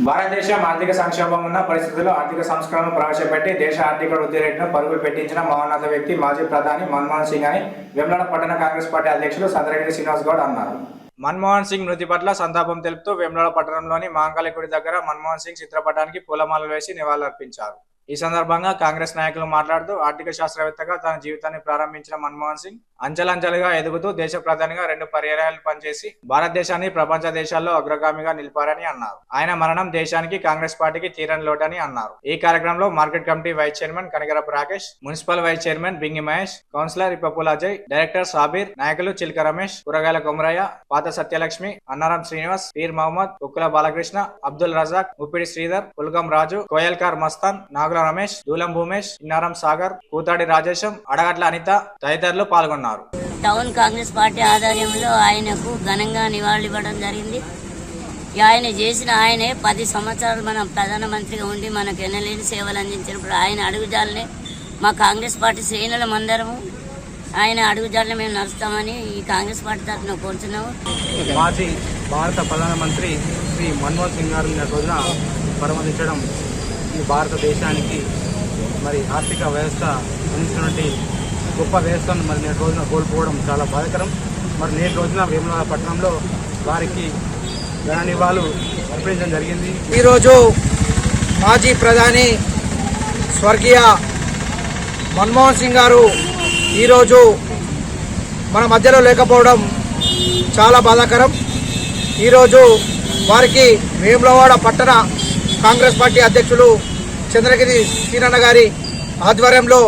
భారతదేశం ఆర్థిక సంక్షోభం ఉన్న పరిస్థితుల్లో ఆర్థిక సంస్కరణను ప్రవేశపెట్టి దేశ ఆర్థిక వృద్ధి రేటును పరుగులు పెట్టించిన మహోన్నత వ్యక్తి మాజీ ప్రధాని మన్మోహన్ సింగ్ అని వేములవాడ పట్టణ కాంగ్రెస్ పార్టీ అధ్యక్షులు సంద్రగిరి శ్రీనివాస్ గౌడ్ అన్నారు. మన్మోహన్ సింగ్ మృతి పట్ల సంతాపం తెలుపుతూ వేములవాడ పట్టణంలోని మహంకాళి గుడి దగ్గర మన్మోహన్ సింగ్ చిత్రపటానికి పూలమాలలు వేసి నివాళులర్పించారు. ఈ సందర్భంగా కాంగ్రెస్ నాయకులు మాట్లాడుతూ ఆర్థిక శాస్త్రవేత్తగా తన జీవితాన్ని ప్రారంభించిన మన్మోహన్ సింగ్ అంచెలంచెలుగా ఎదుగుతూ దేశ ప్రధానిగా 2 పర్యాయాలు పనిచేసి భారతదేశాన్ని ప్రపంచ దేశాల్లో అగ్రగామిగా నిలిపారని అన్నారు. ఆయన మరణం దేశానికి కాంగ్రెస్ పార్టీకి తీరని లోటని అన్నారు. ఈ కార్యక్రమంలో market committee vice chairman Kanigarapu Rakesh, municipal vice chairman Bingi Mahesh, councillor Ippapula Ajay, director Sabir, నాయకులు చిల్క రమేష్, కూరగాయల కొమరయ్య, పాత సత్యలక్ష్మి, అన్నారం శ్రీనివాస్, పీర్ మహమ్మద్, ఉక్కుల బాలకృష్ణ, అబ్దుల్ రజాక్, ముప్పిడి శ్రీధర్, పుల్గం రాజు, కోయల్కార్ మస్తాన్, నాగుల రమేష్, దూలం భూమేష్, ఇన్నారం సాగర్, కూతాడి రాజేశం, అడగట్ల అనిత తదితరులు పాల్గొన్నారు. టౌన్ కాంగ్రెస్ పార్టీ ఆధ్వర్యంలో ఆయనకు ఘనంగా నివాళులివ్వడం జరిగింది. ఆయనే 10 సంవత్సరాలు మన ప్రధానమంత్రిగా ఉండి మనకు ఎనలేని సేవలు అందించినప్పుడు ఆయన అడుగుజాలనే మా కాంగ్రెస్ పార్టీ శ్రేణులం అందరము ఆయన అడుగుజాలనే మేము నడుస్తామని ఈ కాంగ్రెస్ పార్టీ తరఫున కోరుతున్నాము. మాజీ భారత ప్రధానమంత్రి శ్రీ మన్మోహన్ సింగ్ గారు రోజున పరమర్శించడం ఈ భారతదేశానికి మరి ఆర్థిక వ్యవస్థ అందించినటువంటి గొప్ప వ్యవస్థను మరి నేటి రోజున కోల్పోవడం చాలా బాధాకరం. మరి నేటి రోజున వేములవాడ పట్టణంలో వారికి ఘన నివాళులు అర్పించడం జరిగింది. ఈరోజు మాజీ ప్రధాని స్వర్గీయ మన్మోహన్ సింగ్ గారు ఈరోజు మన మధ్యలో లేకపోవడం చాలా బాధాకరం. ఈరోజు వారికి వేములవాడ పట్టణ కాంగ్రెస్ పార్టీ అధ్యక్షులు చంద్రగిరి శ్రీనన్న గారి ఆధ్వర్యంలో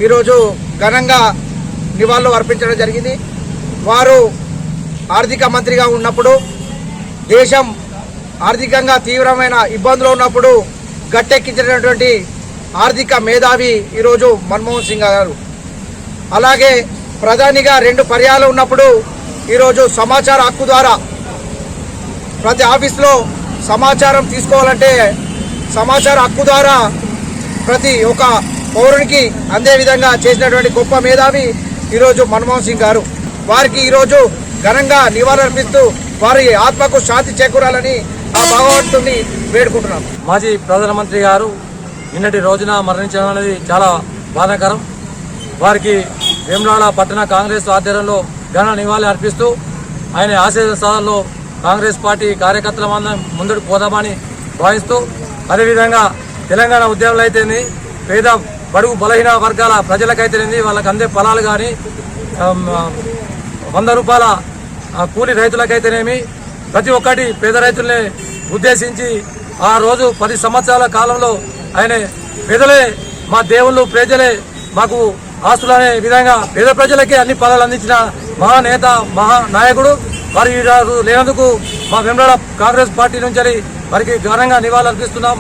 ఈరోజు ఘనంగా నివాళులు అర్పించడం జరిగింది. వారు ఆర్థిక మంత్రిగా ఉన్నప్పుడు దేశం ఆర్థికంగా తీవ్రమైన ఇబ్బందులు ఉన్నప్పుడు గట్టెక్కించినటువంటి ఆర్థిక మేధావి ఈరోజు మన్మోహన్ సింగ్ గారు. అలాగే ప్రధానిగా 2 పర్యాయాలు ఉన్నప్పుడు ఈరోజు సమాచార హక్కు ద్వారా ప్రతి ఆఫీస్లో సమాచారం తీసుకోవాలంటే సమాచార హక్కు ద్వారా ప్రతి ఒక్క పౌరునికి అందే విధంగా చేసినటువంటి గొప్ప మేధావి ఈరోజు మన్మోహన్ సింగ్ గారు. వారికి ఈరోజు ఘనంగా నివాళులర్పిస్తూ వారి ఆత్మకు శాంతి చేకూరాలని ఆ భగవంతుని వేడుకుంటున్నాం. మాజీ ప్రధానమంత్రి గారు నిన్నటి రోజున మరణించడం అనేది చాలా బాధాకరం. వారికి వేములవాడ పట్టణ కాంగ్రెస్ ఆధ్వర్యంలో ఘన నివాళి అర్పిస్తూ ఆయన ఆశయ సాధనలో కాంగ్రెస్ పార్టీ కార్యకర్తల ముందుకు పోదామని భావిస్తూ అదేవిధంగా తెలంగాణ ఉద్యమంలో అయితేనే పేద బడుగు బలహీన వర్గాల ప్రజలకైతేనేది వాళ్ళకి అందే ఫలాలు కానీ 100 రూపాయల కూలి రైతులకైతేనేమి ప్రతి ఒక్కటి పేద రైతుల్ని ఉద్దేశించి ఆ రోజు 10 సంవత్సరాల కాలంలో ఆయన పేదలే మా దేవుళ్ళు, ప్రజలే మాకు ఆస్తులు అనే విధంగా పేద ప్రజలకే అన్ని ఫలాలు అందించిన మహానేత మహానాయకుడు. వారు లేనందుకు మా వేములవాడ కాంగ్రెస్ పార్టీ నుంచి వారికి ఘనంగా నివాళులు అర్పిస్తున్నాం.